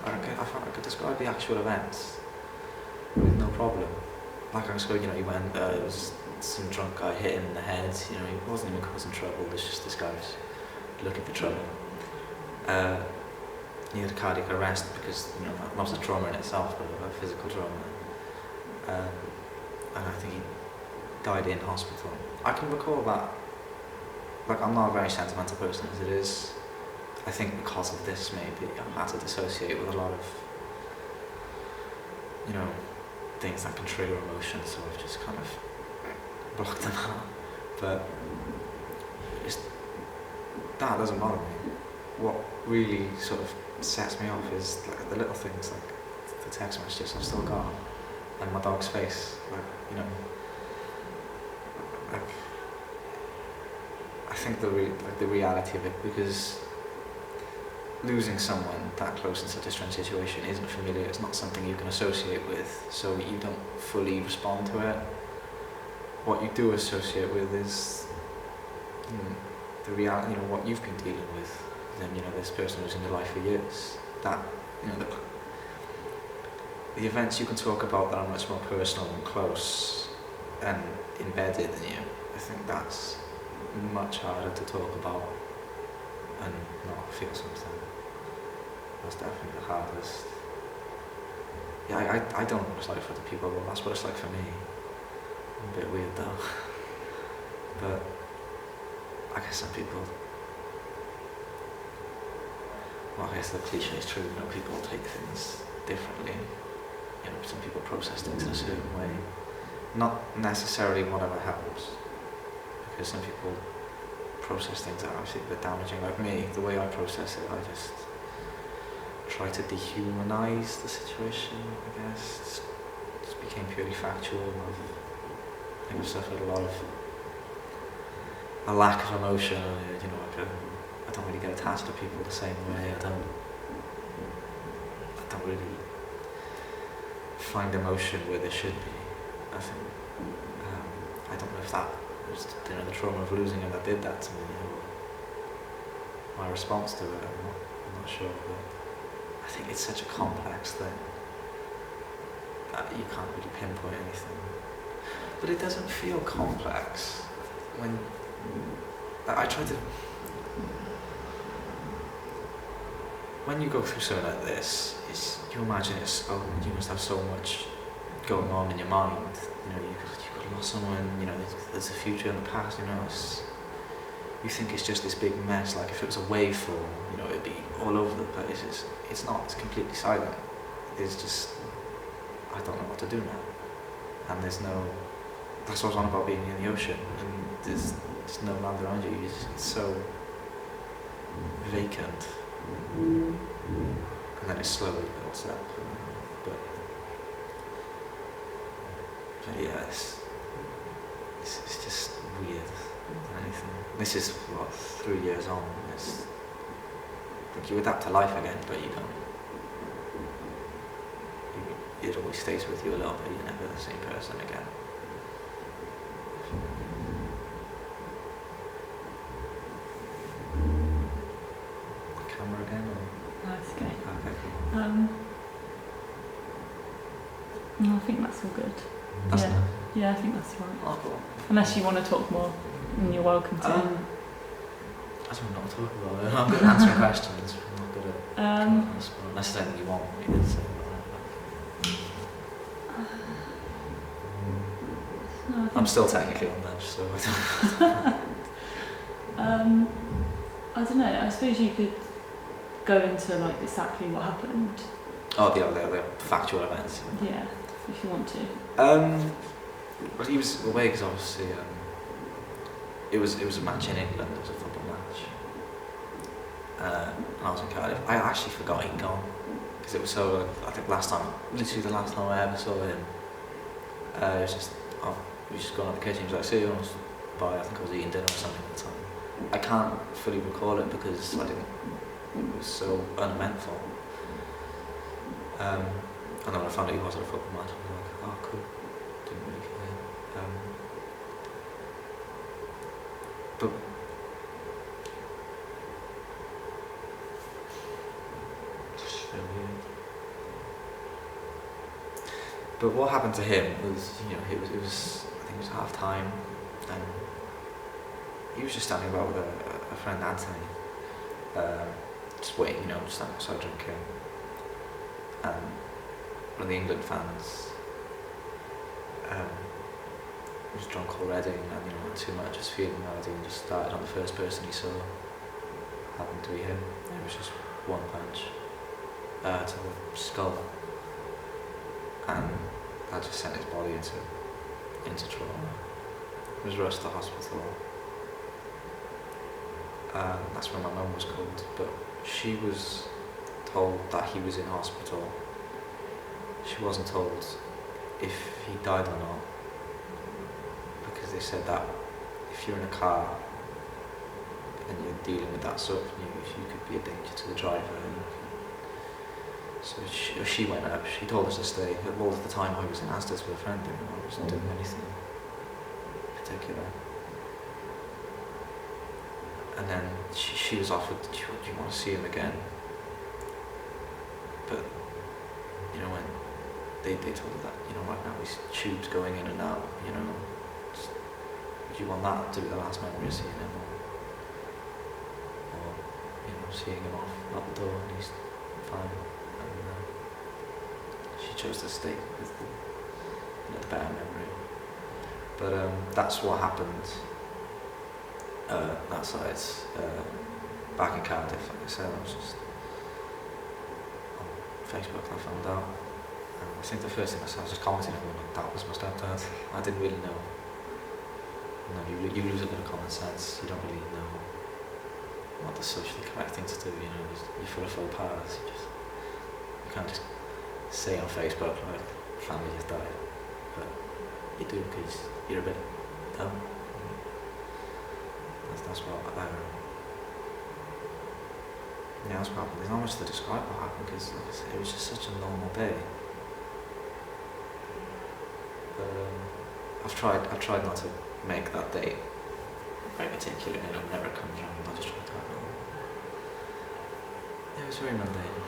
I could describe the actual events with no problem. Like I was going, he went, it was some drunk guy hit him in the head, he wasn't even causing trouble, there's just this guy was looking for trouble. He had a cardiac arrest because, not the trauma in itself, but a physical trauma. And I think he died in hospital. I can recall that, I'm not a very sentimental person as it is. I think because of this maybe I had to dissociate with a lot of, things that can trigger emotions, so I've just kind of blocked them out. But that doesn't bother me. What really sort of sets me off is like the little things, like the text messages I've still got, and my dog's face, I think the reality of it, because losing someone that close in such a strange situation isn't familiar, it's not something you can associate with, so you don't fully respond to it. What you do associate with is the reality, what you've been dealing with, and this person who's in your life for years. That, the events you can talk about that are much more personal and close and embedded in you, I think that's much harder to talk about and not feel something. That's definitely the hardest. Yeah, I don't know what it's like for other people, but that's what it's like for me. A bit weird though. But I guess some people, I guess the cliche is true, people take things differently. Some people process things in a certain way. Not necessarily whatever helps, because some people process things that are actually a bit damaging. Like me, the way I process it, I just try to dehumanize the situation, I guess. Just became purely factual. I think I've suffered a lack of emotion. I don't really get attached to people the same way. I don't really find emotion where there should be. I think I don't know if that was the trauma of losing him that did that to me, or my response to it. I'm not sure, but I think it's such a complex thing that you can't really pinpoint anything. But it doesn't feel complex when I try to. When you go through something like this, you imagine you must have so much going on in your mind. You could have lost someone. There's a future and a past. You think it's just this big mess. Like if it was a waveform, it'd be all over the place. It's not. It's completely silent. There's just, I don't know what to do now. And there's no. That's what's on about being in the ocean. And there's no land around you. It's so vacant. And then it slowly builds up. But yeah, it's just weird than anything. This is 3 years on. You adapt to life again, but you don't. It always stays with you a little bit. You're never the same person again. Camera again, or? No, it's okay. Okay, cool. No, I think that's all good. That's yeah. enough. Yeah, I think that's right. Oh, cool. Unless you want to talk more, then you're welcome to. I don't know what to talk about it. I'm good at answering questions. I'm not good at on the spot. Unless there's anything you want me to say No, I'm still technically on bench, so I don't. I don't know. I suppose you could go into exactly what happened. Oh, the factual events. Yeah, if you want to. Well, he was away because obviously it was a match in England. It was a football match, and I was in Cardiff. I actually forgot he'd gone because it was so. I think literally the last time I ever saw him, it was just we just gone up the kitchen. He was like, "See you," bye. I think I was eating dinner or something at the time. I can't fully recall it because I didn't. It was so uneventful. And then when I found out he was at a football match, I was like, "Oh, cool." Didn't really care. But it's just very weird. But what happened to him was, you know, it was I think it was half time, and he was just standing about with a friend, Anthony, just waiting, you know, just standing outside drinking. And one of the England fans was drunk already, and you know, not too much, just feeling melody, and just started on the first person he saw. Happened to be him. It was just one punch to the skull, and that just sent his body into trauma. He was rushed to hospital. That's when my mum was called, but she was told that he was in hospital. She wasn't told if he died or not, because they said that if you're in a car and you're dealing with that sort of news, you could be a danger to the driver. So she went up, she told us to stay. All of the time I was in Asda's with a friend, you know, I wasn't doing anything particular. And then she was offered, do you want to see him again? But, you know, when they told her that, you know, right now he's tubes going in and out, you know, do you want that to be the last memory of seeing him? Or you know, seeing him out the door and he's fine. And she chose to stay with the, you know, the better memory. But that's what happened. That side, back in Cardiff, like I said, I was just on Facebook and I found out. And I think the first thing I saw, I was just commenting on it, that was my stepdad. I didn't really know. You know, you lose a bit of common sense, you don't really know what the socially correct thing to do, you know, you're full of faux pas, you can't just say on Facebook, like, family just died. But you do because you're a bit dumb. That's what yeah, that's what happened. There's not much to describe what happened because, like I said, it was just such a normal day. But I've tried not to make that day very particular, and it never comes around. I just try to have it. It was very mundane.